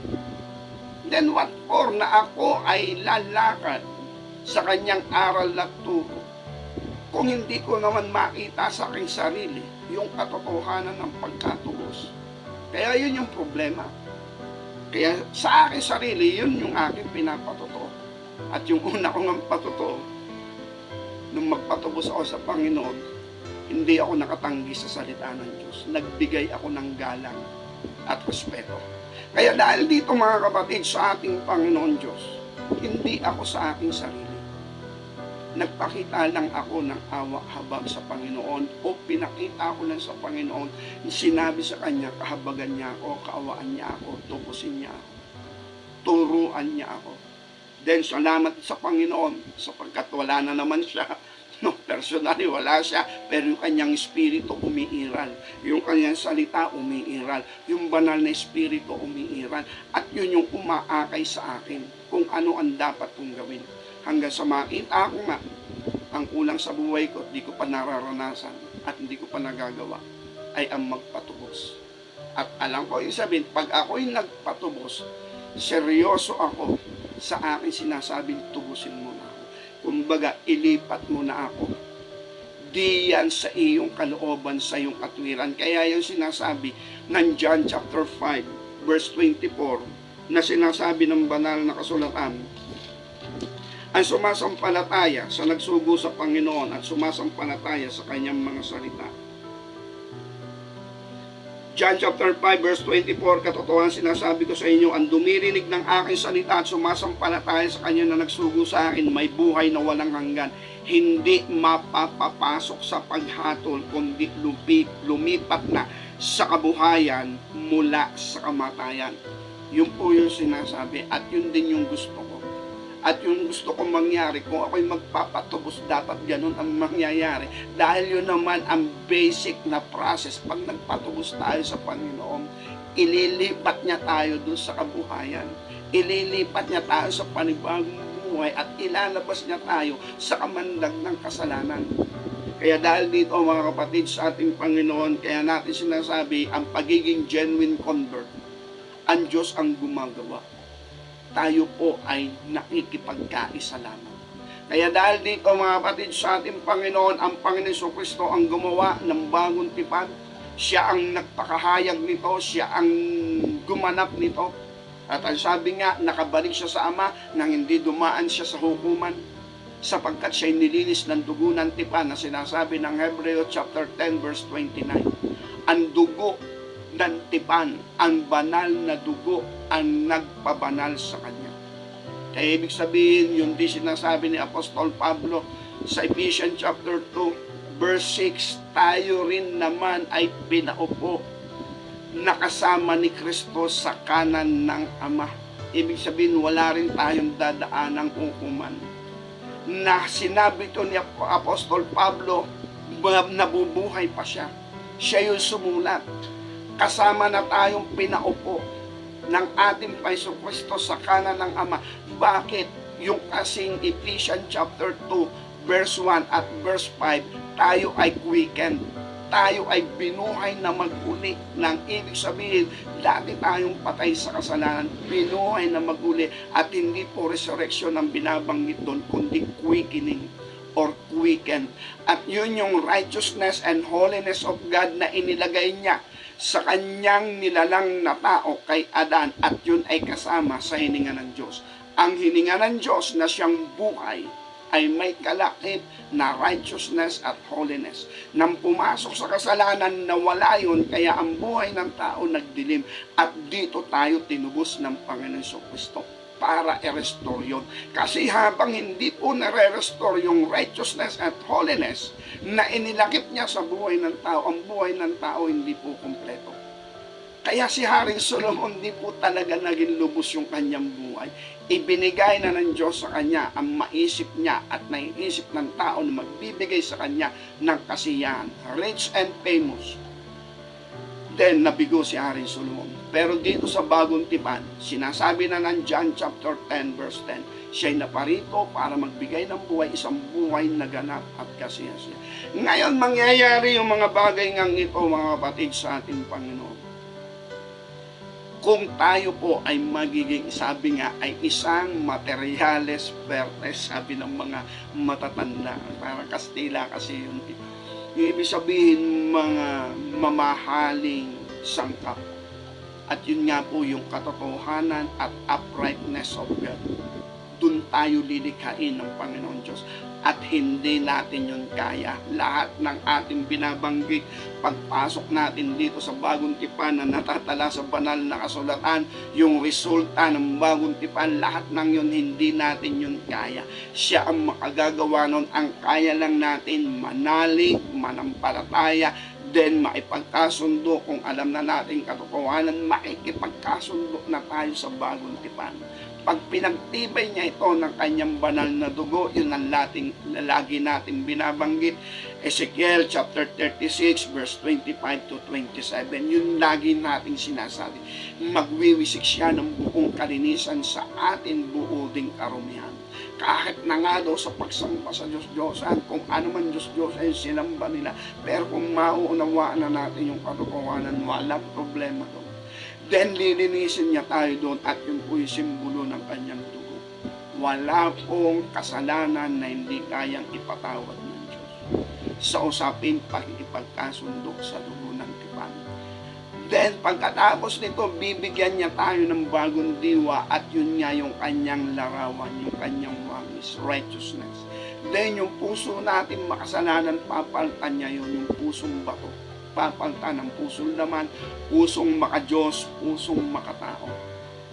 Then what for na ako ay lalakad sa kanyang aral at turo kung hindi ko naman makita sa aking sarili yung katotohanan ng pagkatubos. Kaya yun yung problema. Kaya sa aking sarili, yun yung aking pinapatotoo. At yung una kong ang patotoo, nung magpatubos ako sa Panginoon, hindi ako nakatanggi sa salita ng Diyos. Nagbigay ako ng galang at respeto. Kaya dahil dito mga kapatid sa ating Panginoon Diyos, hindi ako sa aking sarili. Nagpakita lang ako ng awa habag sa Panginoon o pinakita ko lang sa Panginoon, sinabi sa Kanya, kahabagan niya ako, kaawaan niya ako, tubusin niya ako, turuan niya ako. Then salamat sa Panginoon sapagkat wala na naman siya. No, personally, wala siya. Pero yung kanyang espiritu umiiral. Yung kanyang salita umiiral. Yung banal na espiritu umiiral. At yun yung umaakay sa akin kung ano ang dapat kong gawin. Hanggang sa makita ko nga, ang kulang sa buhay ko, di ko pa nararanasan at hindi ko pa nagagawa, ay ang magpatubos. At alam ko yung sabihin, pag ako'y nagpatubos, seryoso ako sa akin sinasabing tubusin mo na. Kumbaga, ilipat mo na ako. Di yan sa iyong kalooban, sa iyong katwiran. Kaya yung sinasabi ng John chapter 5, verse 24, na sinasabi ng banal na kasulatan, ang sumasampalataya sa nagsugo sa Panginoon at sumasampalataya sa kanyang mga salita. John chapter 5 verse 24, katotohanan sinasabi ko sa inyo, ang dumirinig ng aking salita at sumasampalataya sa kanya na nagsugo sa akin, may buhay na walang hanggan. Hindi mapapapasok sa paghatol, kundi lumipat na sa kabuhayan mula sa kamatayan. Yun po yung sinasabi at yun din yung gusto ko. At yung gusto kong mangyari, kung ako'y magpapatubos, dapat ganun ang mangyayari. Dahil yun naman ang basic na process. Pag nagpatubos tayo sa Panginoon, ililipat niya tayo dun sa kabuhayan. Ililipat niya tayo sa panibagong buhay at ilalabas niya tayo sa kamandag ng kasalanan. Kaya dahil dito mga kapatid sa ating Panginoon, kaya natin sinasabi ang pagiging genuine convert, ang Diyos ang gumagawa. Tayo po ay nakikipagkaisa lamang. Kaya dahil dito mga kapatid sa ating Panginoon, ang Panginoon Jesucristo ang gumawa ng bagong tipan. Siya ang nagpakahayag nito, siya ang gumanap nito. At ang sabi nga, nakabalik siya sa Ama nang hindi dumaan siya sa hukuman, sapagkat siya'y nilinis ng dugo ng tipan na sinasabi ng Hebreo chapter 10 verse 29. Ang dugo ng tipan, ang banal na dugo ang nagpabanal sa kanya. Kaya ibig sabihin, yun din sinasabi ni Apostol Pablo sa Ephesians chapter 2 verse 6, tayo rin naman ay pinaupo nakasama ni Kristo sa kanan ng Ama. Ibig sabihin, wala rin tayong dadaan ng hukuman. Na sinabi ito ni Apostol Pablo, nabubuhay pa siya. Siya yung sumulat. Kasama na tayong pinaupo ng ating Paiso Kristo sa kanan ng Ama. Bakit? Yung kasing Ephesians chapter 2 verse 1 at verse 5, tayo ay quickened. Tayo ay binuhay na maguli. Nang ibig sabihin, dati tayong patay sa kasalanan, binuhay na maguli, at hindi po resurrection ang binabanggit doon, kundi quickening or quicken. At yun yung righteousness and holiness of God na inilagay niya sa kanyang nilalang na tao kay Adan, at yun ay kasama sa hininga ng Diyos. Ang hininga ng Diyos na siyang buhay ay may kalakip na righteousness at holiness. Nang pumasok sa kasalanan, nawala yun, kaya ang buhay ng tao nagdilim. At dito tayo tinubos ng Panginoon Jesucristo para i-restore yun. Kasi habang hindi po nare-restore yung righteousness at holiness na inilakip niya sa buhay ng tao, ang buhay ng tao hindi po kumpleto. Kaya si Haring Solomon di po talaga naging lubos yung kanyang buhay. Ibinigay na ng Diyos sa kanya ang maisip niya at naiisip ng tao na magbibigay sa kanya ng kasiyahan. Rich and famous. Then, nabigo si Haring Solomon. Pero dito sa bagong tipan, sinasabi na ng John chapter 10 verse 10, siya'y naparito para magbigay ng buhay, isang buhay na ganap at kasiyasiya. Ngayon, mangyayari yung mga bagay ngang ito, mga kapatid, sa ating Panginoon. Kung tayo po ay magiging, sabi nga, ay isang materiales vertes, sabi ng mga matatanda, parang Kastila kasi yun. Yung ibig sabihin, mga mamahaling sangkap. At yun nga po yung katotohanan at uprightness of God. Doon tayo lilikhain ng Panginoon Diyos. At hindi natin yun kaya. Lahat ng ating binabanggit, pagpasok natin dito sa bagong tipan na natatala sa banal na kasulatan, yung resulta ng bagong tipan, lahat ng yun hindi natin yun kaya. Siya ang makagagawa nun. Ang kaya lang natin manalig, manampalataya, then maipagkasundo. Kung alam na natin katotohanan, makikipagkasundo na tayo sa bagong tipan. Pag pinagtibay niya ito ng kanyang banal na dugo, yun ang lagi natin binabanggit. Ezekiel chapter 36 verse 25 to 27, yun lagi nating sinasabi. Magwiwisik siya ng buong kalinisan sa atin buoding karumihan. Kahit na nga daw sa pagsamba sa Diyos-Diyosan, kung ano man Diyos-Diyos ay sinamba nila, pero kung mauunawaan na natin yung katotohanan, walang problema doon. Then lilinisin niya tayo doon, at yun po yung simbolo ng kanyang dugo. Wala pong kasalanan na hindi kayang ipatawad ng Diyos sa usapin pakikipagkasundo sa dugo ng tipan. Then pagkatapos nito, bibigyan niya tayo ng bagong diwa, at yun nga yung kanyang larawan, yung kanyang wangis, righteousness. Then yung puso natin makasalanan, papalitan niya yun, yung pusong bato. Papalitan ng pusong laman, pusong makadiyos, pusong makatao.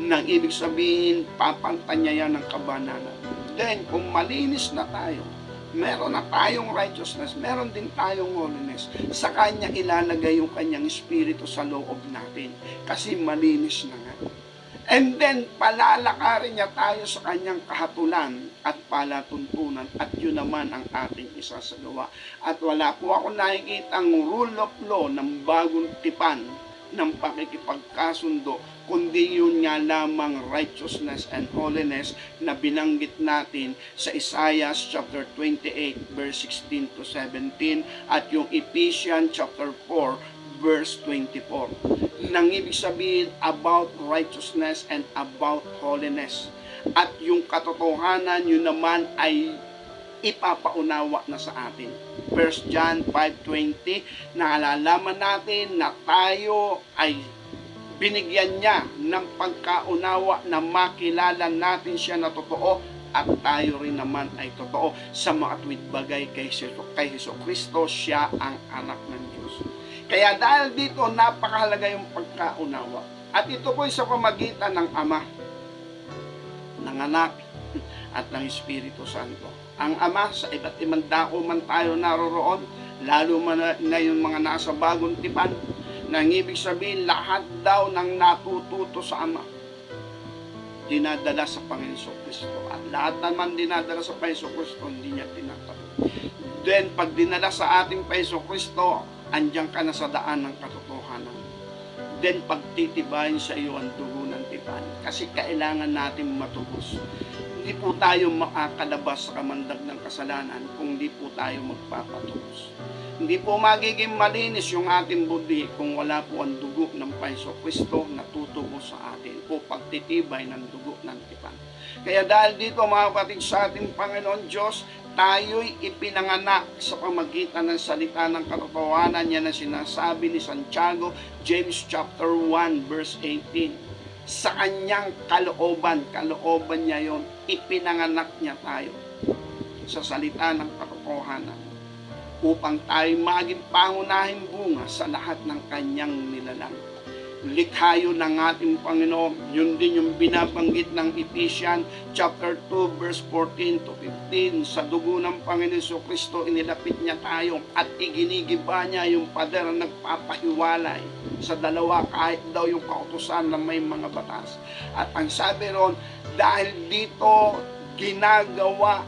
Nang ibig sabihin, papalitan niya yan ng kabanalan. Then, kung malinis na tayo, meron na tayong righteousness, meron din tayong holiness, sa kanya ilalagay yung kanyang espiritu sa loob natin. Kasi malinis na nga. And then, palalakarin niya tayo sa kanyang kahatulan at palatuntunan, at yun naman ang ating isasagawa. At wala po ako nakikita ang rule of law ng bagong tipan ng pakikipagkasundo, kundi yun nga lamang righteousness and holiness na binanggit natin sa Isaiah chapter 28 verse 16 to 17 at yung Ephesians chapter 4 verse 24. Nang ibig sabihin about righteousness and about holiness. At yung katotohanan yun naman ay ipapaunawa na sa atin. 1 John 5:20, naalalaman natin na tayo ay binigyan niya ng pagkaunawa na makilala natin siya na totoo at tayo rin naman ay totoo sa mga tuwid bagay kay Jesucristo, siya ang anak ng Diyos. Kaya dahil dito, napakahalaga yung pagkaunawa. At ito po ay sa pamagitan ng Ama, ng Anak, at ng Espiritu Santo. Ang Ama, sa iba't ibang dako man tayo naroroon, lalo na yung mga nasa bagong tipan, nang ibig sabihin, lahat daw ng natututo sa Ama, dinadala sa Panginoon Kristo. At lahat naman dinadala sa Panginoon Kristo, hindi niya tinatanong. Then, pag dinala sa ating Panginoon Kristo, andyan ka na sa daan ng katotohanan. Then, pagtitibayin sa iyo ang dugo ng tipan. Kasi kailangan natin matubos. Hindi po tayo makakalabas sa kamandag ng kasalanan kung hindi po tayo magpapatubos. Hindi po magiging malinis yung ating budi kung wala po ang dugo ng Panginoon Kristo na tutubos sa atin o pagtitibay ng dugo ng tipan. Kaya dahil dito mga kapatid sa ating Panginoon Diyos, tayo'y ipinanganak sa pamagitan ng salita ng katotohanan niya na sinasabi ni Santiago, James chapter 1 verse 18. Sa kanyang kalooban niya yon, ipinanganak niya tayo sa salita ng katotohanan upang tayo maging pangunahing bunga sa lahat ng kanyang nilalang. Likha yun ng ating Panginoon. Yun din yung binabanggit ng Ephesians chapter 2 verse 14 to 15. Sa dugo ng Panginoon Kristo, inilapit niya tayo at iginigiba niya yung pader na nagpapahiwalay sa dalawa kahit daw yung kautusan na may mga batas. At ang sabi ron, dahil dito ginagawa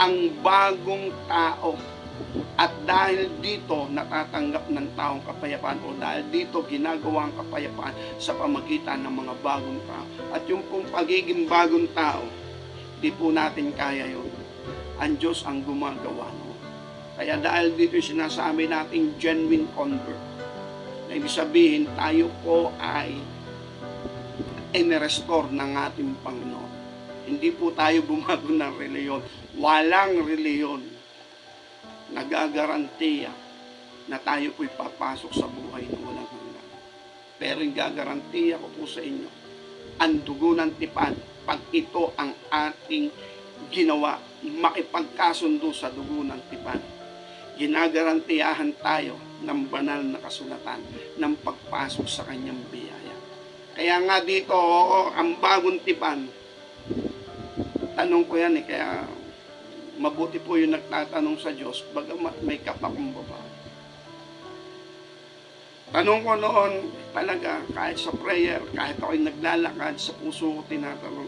ang bagong tao. At dahil dito natatanggap ng taong kapayapaan o dahil dito ginagawa ang kapayapaan sa pamagitan ng mga bagong tao. At yung pong pagiging bagong tao, di po natin kaya yun. Ang Diyos ang gumagawa no. Kaya dahil dito sinasabi nating genuine convert. Na ibig sabihin tayo po ay in-restore ng ating Panginoon. Hindi po tayo bumago ng reliyon. Walang reliyon nagagarantiya na tayo po'y papasok sa buhay na walang hanggan. Pero yung gagarantiya ko po sa inyo, ang dugo ng tipan, pag ito ang ating ginawa, makipagkasundo sa dugo ng tipan, ginagarantiyahan tayo ng banal na kasulatan ng pagpasok sa kanyang biyaya. Kaya nga dito, ang bagong tipan, tanong ko yan kaya mabuti po yung nagtatanong sa Diyos, bagamat may kapakumbaba. Tanong ko noon talaga, kahit sa prayer, kahit ako'y naglalakad, sa puso ko tinatanong,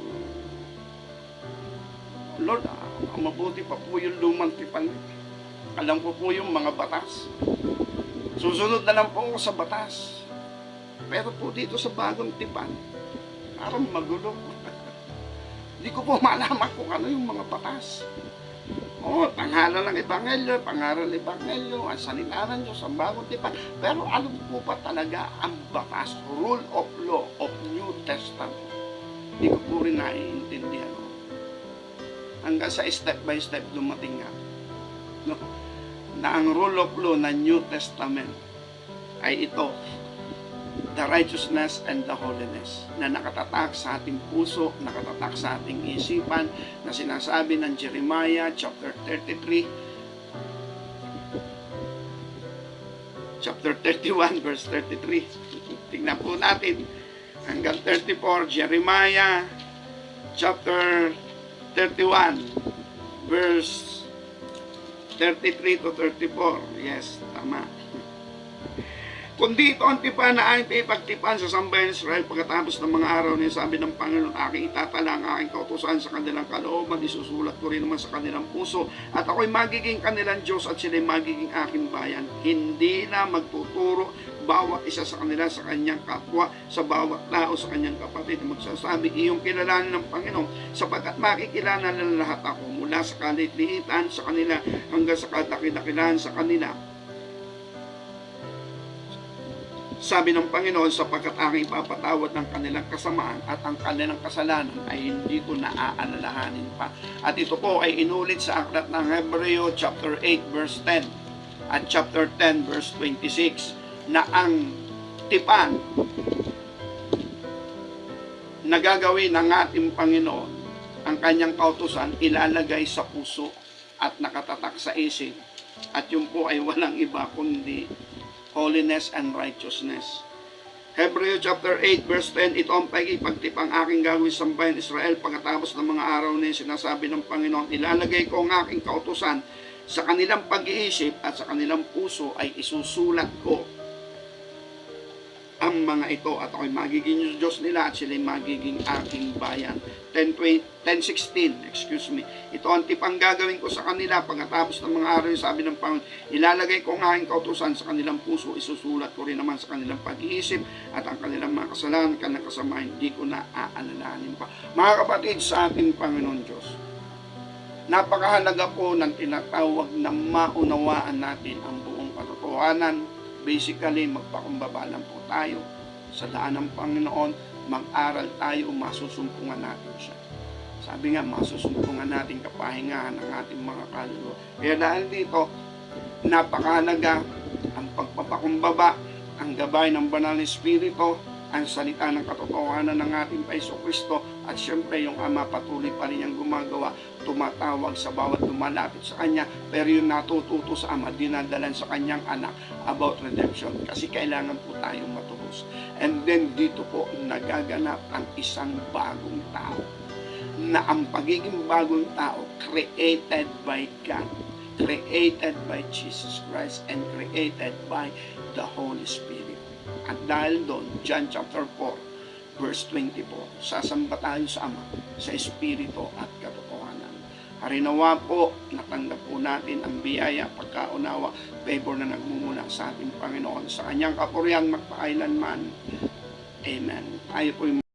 Lord, mabuti pa po yung lumang tipan. Alam ko po yung mga batas. Susunod na lang po ako sa batas. Pero po dito sa bagong tipan, parang magulo. Hindi ko po malaman kung ano yung mga batas. Pangalan ng Ebanghelyo, pangaral ng Ebanghelyo, ang salita ng Diyos, ang bagong tipan. Pero ano po ba talaga ang batas, rule of law of New Testament? Hindi ko po rin naiintindihan. Hanggang sa step by step dumating nga. No? Na ang rule of law ng New Testament ay ito, the righteousness and the holiness, na nakatatak sa ating puso, nakatatak sa ating isipan, na sinasabi ng Jeremiah chapter 31 verse 33. Tingnan po natin hanggang 34. Jeremiah chapter 31 verse 33 to 34. Yes, tama. Kundi ito ang tipan na aking ipagtipan sa sambayan ng Israel pagkatapos ng mga araw niya, sabi ng Panginoon, aking itatala ang aking kautusan sa kanilang kalooban, isusulat ko rin naman sa kanilang puso, at ako'y magiging kanilang Diyos at sila'y magiging aking bayan. Hindi na magtuturo bawat isa sa kanila sa kanyang kapwa, sa bawat tao sa kanyang kapatid. Magsasabi, iyong kilalanin ng Panginoon, sapagkat makikilala ng lahat ako, mula sa kalit-liitan sa kanila hanggang sa kadakidakilan sa kanila. Sabi ng Panginoon, sapagkat aking papatawad ng kanilang kasamaan at ang kanilang kasalanan ay hindi ko naaalalahanin pa. At ito po ay inulit sa aklat ng Hebreo chapter 8 verse 10 at chapter 10 verse 26 na ang tipan na gagawin ng ating Panginoon, ang kanyang kautusan, ilalagay sa puso at nakatatak sa isip. At yun po ay walang iba kundi holiness and righteousness. Hebreo chapter 8 verse 10, ito ang pagtipang aking gagawin sa bayan Israel pagkatapos ng mga araw na sinasabi ng Panginoon, ilalagay ko ang aking kautusan sa kanilang pag-iisip at sa kanilang puso ay isusulat ko ang mga ito at ako'y magiging Diyos nila at sila'y magiging aking bayan. 10:16, excuse me. Ito ang tipang gagawin ko sa kanila pagkatapos ng mga araw, sabi ng Panginoon, ilalagay ko ang aking kautusan sa kanilang puso, isusulat ko rin naman sa kanilang pag-iisip at ang kanilang mga kasalanan, kanilang kasama, hindi ko na aalalahanin pa. Mga kapatid sa ating Panginoon Diyos, napakahalaga po ng tinatawag na maunawaan natin ang buong katotohanan. Basically, magpakumbaba lang po tayo sa daan ng Panginoon, mag-aral tayo, masusumpungan natin siya. Sabi nga, masusumpungan natin kapahingahan ng ating mga kaluluwa. Kaya dahil dito, napakahalaga ang pagpapakumbaba, ang gabay ng Banal na Espiritu, ang salita ng katotohanan ng ating Paiso Kristo, at syempre yung Ama patuloy pa rin yung gumagawa, tumatawag sa bawat lumalapit sa Kanya, pero yung natututo sa Ama, dinadalan sa Kanyang anak about redemption, kasi kailangan po tayong matubos. And then dito po nagaganap ang isang bagong tao, na ang pagiging bagong tao created by God, created by Jesus Christ, and created by the Holy Spirit. At dahil doon, John chapter 4, verse 24, sasamba tayo sa Ama, sa Espiritu at katotohanan. Harinawa po, natanggap po natin ang biyaya, pagkaunawa, favor na nagmumula sa ating Panginoon. Sa kanyang kapurihan magpakailanman. Amen. Tayo po